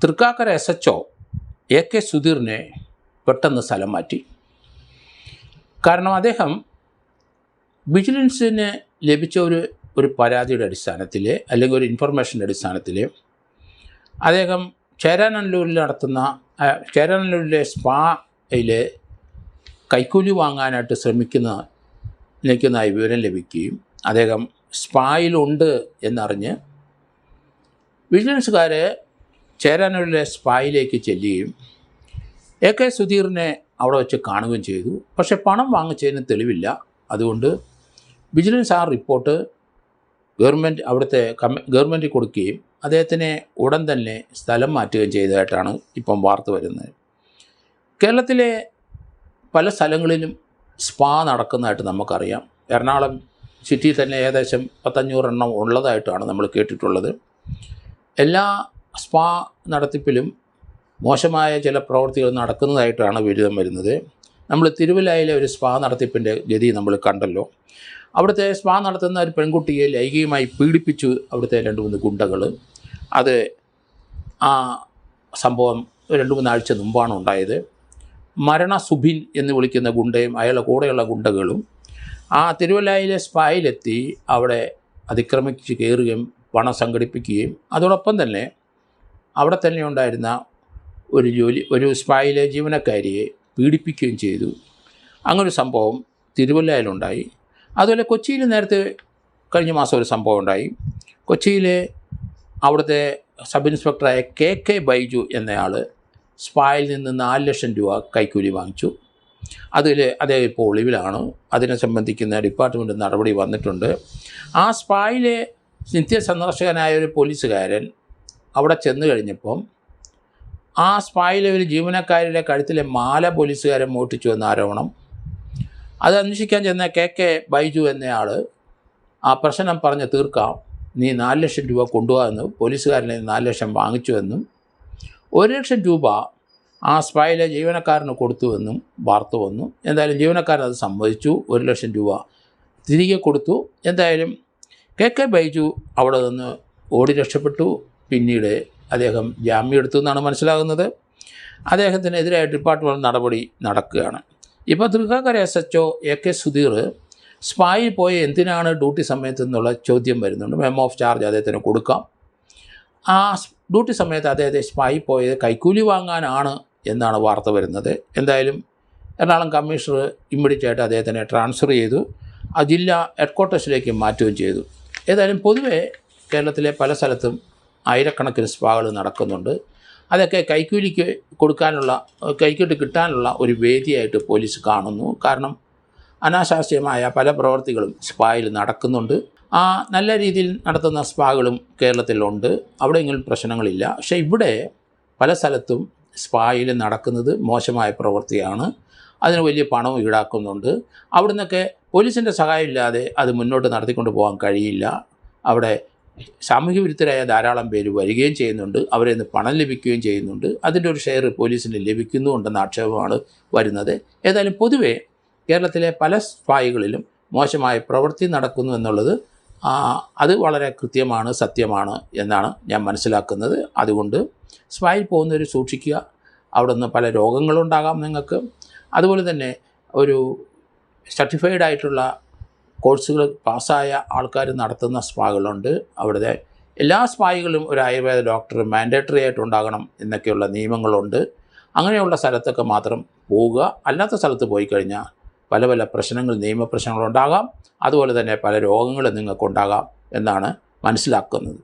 Thrikkakara SHO AK സുധീറിനെ പെട്ടെന്ന് സ്ഥലം മാറ്റി. കാരണം അദ്ദേഹം വിജിലൻസിന് ലഭിച്ച ഒരു പരാതിയുടെ അടിസ്ഥാനത്തിൽ അല്ലെങ്കിൽ ഒരു ഇൻഫർമേഷൻ്റെ അടിസ്ഥാനത്തിൽ അദ്ദേഹം ചേരാനല്ലൂരിലെ സ്പായിൽ കൈക്കൂലി വാങ്ങാനായിട്ട് നിൽക്കുന്നതായി വിവരം ലഭിക്കുകയും അദ്ദേഹം സ്പായിലുണ്ട് എന്നറിഞ്ഞ് വിജിലൻസുകാർ ചേരാനല്ലൂരിലെ സ്പായിലേക്ക് ചെല്ലുകയും AK സുധീറിനെ അവിടെ വെച്ച് കാണുകയും ചെയ്തു. പക്ഷേ പണം വാങ്ങിച്ചതിന് തെളിവില്ല. അതുകൊണ്ട് വിജിലൻസ് ആ റിപ്പോർട്ട് ഗവൺമെൻറ് കൊടുക്കുകയും അദ്ദേഹത്തിനെ ഉടൻ തന്നെ സ്ഥലം മാറ്റുകയും ചെയ്തതായിട്ടാണ് ഇപ്പം വാർത്ത വരുന്നത്. കേരളത്തിലെ പല സ്ഥലങ്ങളിലും സ്പാ നടക്കുന്നതായിട്ട് നമുക്കറിയാം. എറണാകുളം സിറ്റിയിൽ തന്നെ ഏകദേശം 500 എണ്ണം ഉള്ളതായിട്ടാണ് നമ്മൾ കേട്ടിട്ടുള്ളത്. എല്ലാ സ്പാ നടത്തിപ്പിലും മോശമായ ചില പ്രവൃത്തികൾ നടക്കുന്നതായിട്ടാണ് വിവരം വരുന്നത്. നമ്മൾ തിരുവല്ലയിലെ ഒരു സ്പാ നടത്തിപ്പിൻ്റെ ഗതി നമ്മൾ കണ്ടല്ലോ. അവിടുത്തെ സ്പാ നടത്തുന്ന ഒരു പെൺകുട്ടിയെ ലൈംഗികമായി പീഡിപ്പിച്ചു അവിടുത്തെ 2-3 ഗുണ്ടകൾ. അത് ആ സംഭവം 2-3 ആഴ്ച മുമ്പാണ് ഉണ്ടായത്. മരണ സുബിൻ എന്ന് വിളിക്കുന്ന ഗുണ്ടയും അയാളുടെ കൂടെയുള്ള ഗുണ്ടകളും ആ തിരുവല്ലയിലെ സ്പായിലെത്തി അവിടെ അതിക്രമിച്ച് കയറുകയും പണം സംഘടിപ്പിക്കുകയും അതോടൊപ്പം തന്നെ അവിടെ തന്നെ ഉണ്ടായിരുന്ന ഒരു സ്പായിലെ ജീവനക്കാരിയെ പീഡിപ്പിക്കുകയും ചെയ്തു. അങ്ങനൊരു സംഭവം തിരുവല്ലയിലുണ്ടായി. അതുപോലെ കൊച്ചിയിൽ നേരത്തെ കഴിഞ്ഞ മാസം ഒരു സംഭവം ഉണ്ടായി. കൊച്ചിയിലെ അവിടുത്തെ സബ് ഇൻസ്പെക്ടറായ KK ബൈജു എന്നയാൾ സ്പായിൽ നിന്ന് 4 ലക്ഷം രൂപ കൈക്കൂലി വാങ്ങിച്ചു. അദ്ദേഹം ഇപ്പോൾ ഒളിവിലാണ്. അതിനെ സംബന്ധിക്കുന്ന ഡിപ്പാർട്ട്മെൻറ്റ് നടപടി വന്നിട്ടുണ്ട്. ആ സ്പായിലെ നിത്യസന്ദർശകനായ ഒരു പോലീസുകാരൻ അവിടെ ചെന്ന് കഴിഞ്ഞപ്പം ആ സ്പായിലെ ഒരു ജീവനക്കാരുടെ കഴുത്തിലെ മാല പോലീസുകാരൻ മോഷ്ടിച്ചു എന്ന ആരോപണം. അത് അന്വേഷിക്കാൻ ചെന്ന KK ബൈജു എന്നയാൾ ആ പ്രശ്നം പറഞ്ഞ് തീർക്കാം, നീ 4 ലക്ഷം രൂപ കൊണ്ടുപോകാമെന്ന് പോലീസുകാരനെ 4 ലക്ഷം വാങ്ങിച്ചുവെന്നും 1 ലക്ഷം രൂപ ആ സ്പായിലെ ജീവനക്കാരന് കൊടുത്തുവെന്നും വാർത്ത വന്നു. എന്തായാലും ജീവനക്കാരൻ അത് സമ്മതിച്ചു. 1 ലക്ഷം രൂപ തിരികെ കൊടുത്തു. എന്തായാലും KK ബൈജു അവിടെ നിന്ന് ഓടി രക്ഷപ്പെട്ടു. പിന്നീട് അദ്ദേഹം ജാമ്യം എടുത്തു എന്നാണ് മനസ്സിലാകുന്നത്. അദ്ദേഹത്തിനെതിരായിട്ട് ഡിപ്പാർട്ട്മെൻറ്റ് നടപടി നടക്കുകയാണ്. ഇപ്പോൾ തൃക്കാക്കര SHO AK സുധീർ സ്പായിൽ പോയ എന്തിനാണ് ഡ്യൂട്ടി സമയത്ത് എന്നുള്ള ചോദ്യം വരുന്നുണ്ട്. മെമ്മോ ഓഫ് ചാർജ് അദ്ദേഹത്തിന് കൊടുക്കാം. ആ ഡ്യൂട്ടി സമയത്ത് അദ്ദേഹത്തെ സ്പായിൽ പോയത് കൈക്കൂലി വാങ്ങാനാണ് എന്നാണ് വാർത്ത വരുന്നത്. എന്തായാലും എറണാകുളം കമ്മീഷണർ ഇമ്മീഡിയറ്റായിട്ട് അദ്ദേഹത്തിനെ ട്രാൻസ്ഫർ ചെയ്തു. ആ ജില്ലാ ഹെഡ്ക്വാർട്ടേഴ്സിലേക്ക് മാറ്റുകയും ചെയ്തു. ഏതായാലും പൊതുവെ കേരളത്തിലെ പല സ്ഥലത്തും ആയിരക്കണക്കിന് സ്പാകൾ നടക്കുന്നുണ്ട്. അതൊക്കെ കൈക്കൂലിക്ക് കിട്ടാനുള്ള ഒരു വേദിയായിട്ട് പോലീസ് കാണുന്നു. കാരണം അനാശാസ്യമായ പല പ്രവർത്തികളും സ്പായിൽ നടക്കുന്നുണ്ട്. ആ നല്ല രീതിയിൽ നടത്തുന്ന സ്പാകളും കേരളത്തിലുണ്ട്. അവിടെയെങ്കിലും പ്രശ്നങ്ങളില്ല. പക്ഷേ ഇവിടെ പല സ്ഥലത്തും സ്പായിൽ നടക്കുന്നത് മോശമായ പ്രവൃത്തിയാണ്. അതിന് വലിയ പണവും ഈടാക്കുന്നുണ്ട്. അവിടെ നിന്നൊക്കെ പോലീസിൻ്റെ സഹായമില്ലാതെ അത് മുന്നോട്ട് നടത്തിക്കൊണ്ട് പോകാൻ കഴിയില്ല. അവിടെ സാമൂഹ്യ വിരുദ്ധരായ ധാരാളം പേര് വരികയും ചെയ്യുന്നുണ്ട്. അവരിൽ നിന്ന് പണം ലഭിക്കുകയും ചെയ്യുന്നുണ്ട്. അതിൻ്റെ ഒരു ഷെയർ പോലീസിന് ലഭിക്കുന്നുണ്ടെന്ന ആക്ഷേപമാണ് വരുന്നത്. ഏതായാലും പൊതുവെ കേരളത്തിലെ പല സ്പായികളിലും മോശമായ പ്രവൃത്തി നടക്കുന്നു എന്നുള്ളത് അത് വളരെ കൃത്യമാണ്, സത്യമാണ് എന്നാണ് ഞാൻ മനസ്സിലാക്കുന്നത്. അതുകൊണ്ട് സ്പായിൽ പോകുന്നവർ സൂക്ഷിക്കുക. അവിടെ നിന്ന് പല രോഗങ്ങളുണ്ടാകാം നിങ്ങൾക്ക്. അതുപോലെ തന്നെ ഒരു സർട്ടിഫൈഡ് ആയിട്ടുള്ള കോഴ്സുകൾ പാസ്സായ ആൾക്കാർ നടത്തുന്ന സ്പാകളുണ്ട്. അവിടുത്തെ എല്ലാ സ്പായികളും ഒരു ആയുർവേദ ഡോക്ടർ മാൻഡേറ്ററി ആയിട്ടുണ്ടാകണം എന്നൊക്കെയുള്ള നിയമങ്ങളുണ്ട്. അങ്ങനെയുള്ള സ്ഥലത്തൊക്കെ മാത്രം പോവുക. അല്ലാത്ത സ്ഥലത്ത് പോയി കഴിഞ്ഞാൽ പല നിയമപ്രശ്നങ്ങളുണ്ടാകാം. അതുപോലെ തന്നെ പല രോഗങ്ങളും നിങ്ങൾക്കുണ്ടാകാം എന്നാണ് മനസ്സിലാക്കുന്നത്.